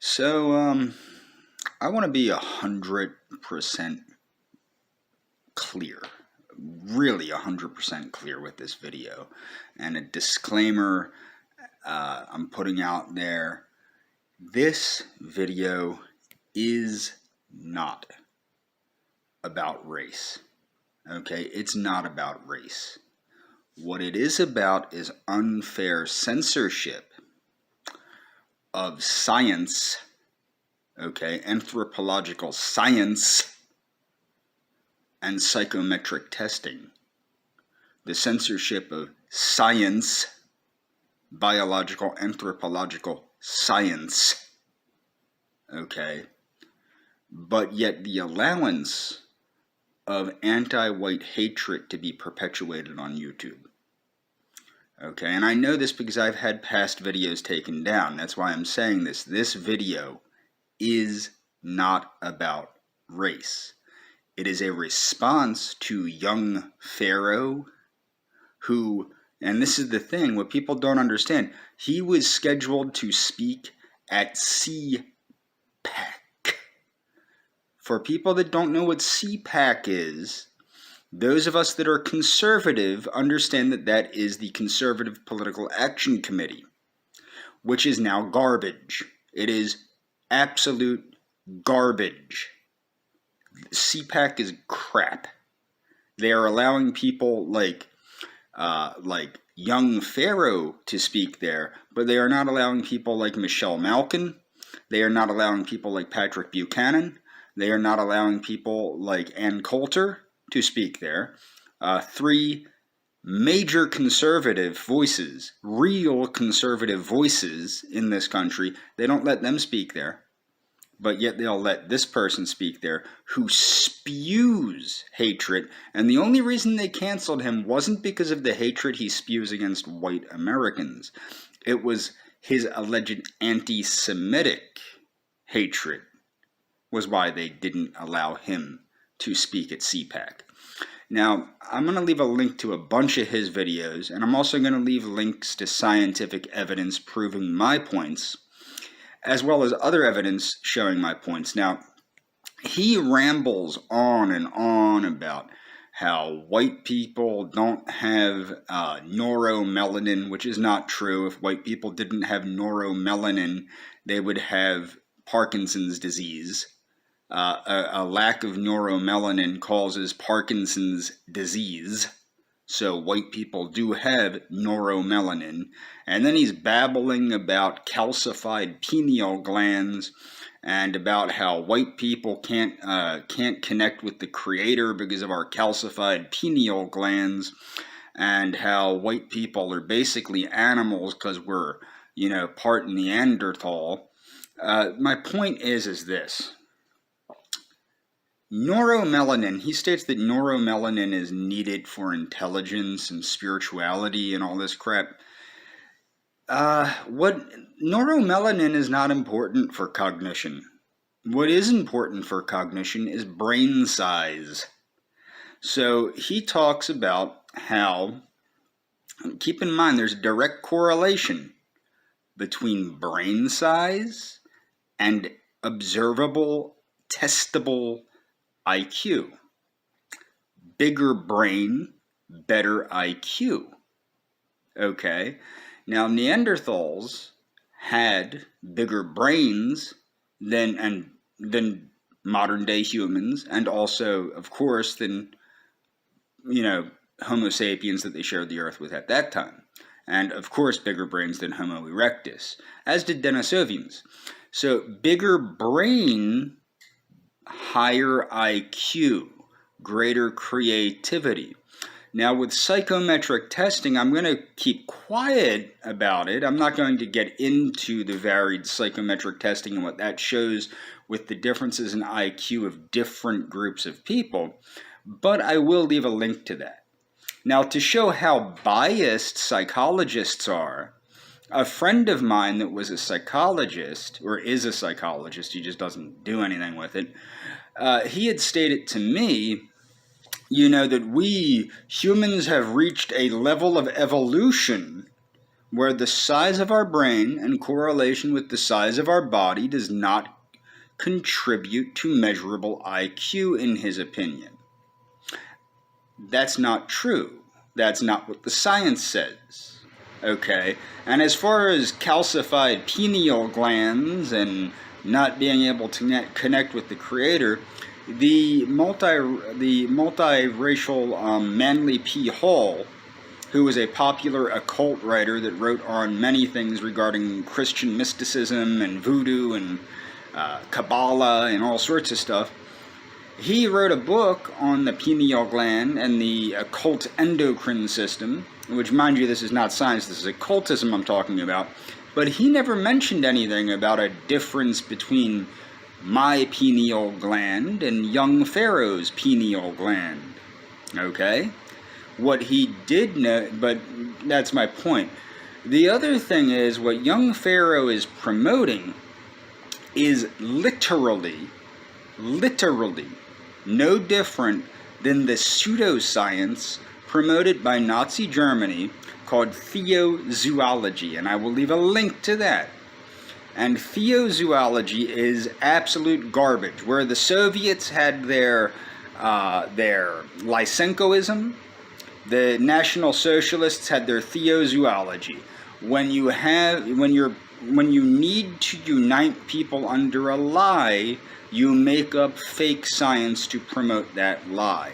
So, I want to be 100% clear, really 100% clear with this video. And a disclaimer I'm putting out there, this video is not about race. Okay, it's not about race. What it is about is unfair censorship of science, okay, anthropological science, and psychometric testing. The censorship of science, biological, anthropological science, okay, but yet the allowance of anti-white hatred to be perpetuated on YouTube. Okay, and I know this because I've had past videos taken down. That's why I'm saying this. This video is not about race. It is a response to young Pharaoh, who, and this is the thing, what people don't understand, he was scheduled to speak at CPAC. For people that don't know what CPAC is, those of us that are conservative understand that that is the Conservative Political Action Committee, which is now garbage. It is absolute garbage. CPAC is crap. They are allowing people like young Pharaoh to speak there, but they are not allowing people like Michelle Malkin. They are not allowing people like Patrick Buchanan. They are not allowing people like Ann Coulter to speak there. Three major conservative voices, real conservative voices in this country, they don't let them speak there. But yet they'll let this person speak there who spews hatred. And the only reason they canceled him wasn't because of the hatred he spews against white Americans. It was his alleged anti-Semitic hatred was why they didn't allow him to speak at CPAC. Now, I'm going to leave a link to a bunch of his videos, and I'm also going to leave links to scientific evidence proving my points, as well as other evidence showing my points. Now, he rambles on and on about how white people don't have neuromelanin, which is not true. If white people didn't have neuromelanin, they would have Parkinson's disease. A lack of neuromelanin causes Parkinson's disease. So white people do have neuromelanin. And then he's babbling about calcified pineal glands and about how white people can't connect with the creator because of our calcified pineal glands, and how white people are basically animals because we're, part Neanderthal. My point is this. Neuromelanin, he states that neuromelanin is needed for intelligence and spirituality and all this crap. What neuromelanin is not important for cognition. What is important for cognition is brain size. So he talks about how, keep in mind, there's a direct correlation between brain size and observable, testable IQ. Bigger brain, better IQ. Okay, now Neanderthals had bigger brains than modern day humans, and also, of course, than Homo sapiens that they shared the earth with at that time. And of course, bigger brains than Homo erectus, as did Denisovians. So bigger brain, higher IQ, greater creativity. Now with psychometric testing, I'm going to keep quiet about it. I'm not going to get into the varied psychometric testing and what that shows with the differences in IQ of different groups of people, but I will leave a link to that. Now, to show how biased psychologists are, a friend of mine that was a psychologist, or is a psychologist, he just doesn't do anything with it, he had stated to me, that we humans have reached a level of evolution where the size of our brain in correlation with the size of our body does not contribute to measurable IQ, in his opinion. That's not true. That's not what the science says. Okay? And as far as calcified pineal glands and not being able to connect with the Creator, the multiracial Manly P. Hall, who was a popular occult writer that wrote on many things regarding Christian mysticism and voodoo and Kabbalah and all sorts of stuff, he wrote a book on the pineal gland and the occult endocrine system, which, mind you, this is not science, this is occultism I'm talking about, but he never mentioned anything about a difference between my pineal gland and young Pharaoh's pineal gland. Okay? What he did know, but that's my point. The other thing is, what young Pharaoh is promoting is literally no different than the pseudoscience promoted by Nazi Germany called theozoology, and I will leave a link to that. And theozoology is absolute garbage. Where the Soviets had their Lysenkoism, the National Socialists had their theozoology. When you need to unite people under a lie, you make up fake science to promote that lie.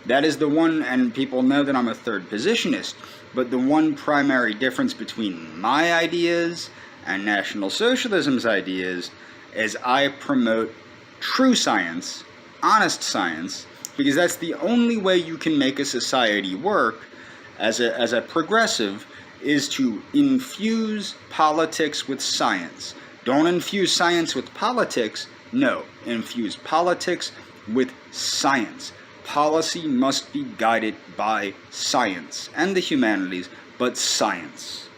That is the one, and people know that I'm a third positionist, but the one primary difference between my ideas and National Socialism's ideas is I promote true science, honest science, because that's the only way you can make a society work as a progressive, is to infuse politics with science. Don't infuse science with politics. No, infuse politics with science. Policy must be guided by science and the humanities, but science.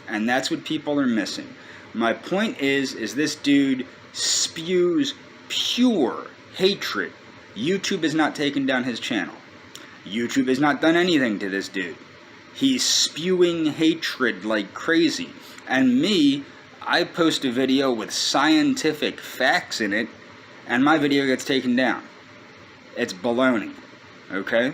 And that's what people are missing. My point is this dude spews pure hatred. YouTube has not taken down his channel. YouTube has not done anything to this dude. He's spewing hatred like crazy. And me, I post a video with scientific facts in it, and my video gets taken down. It's baloney. Okay?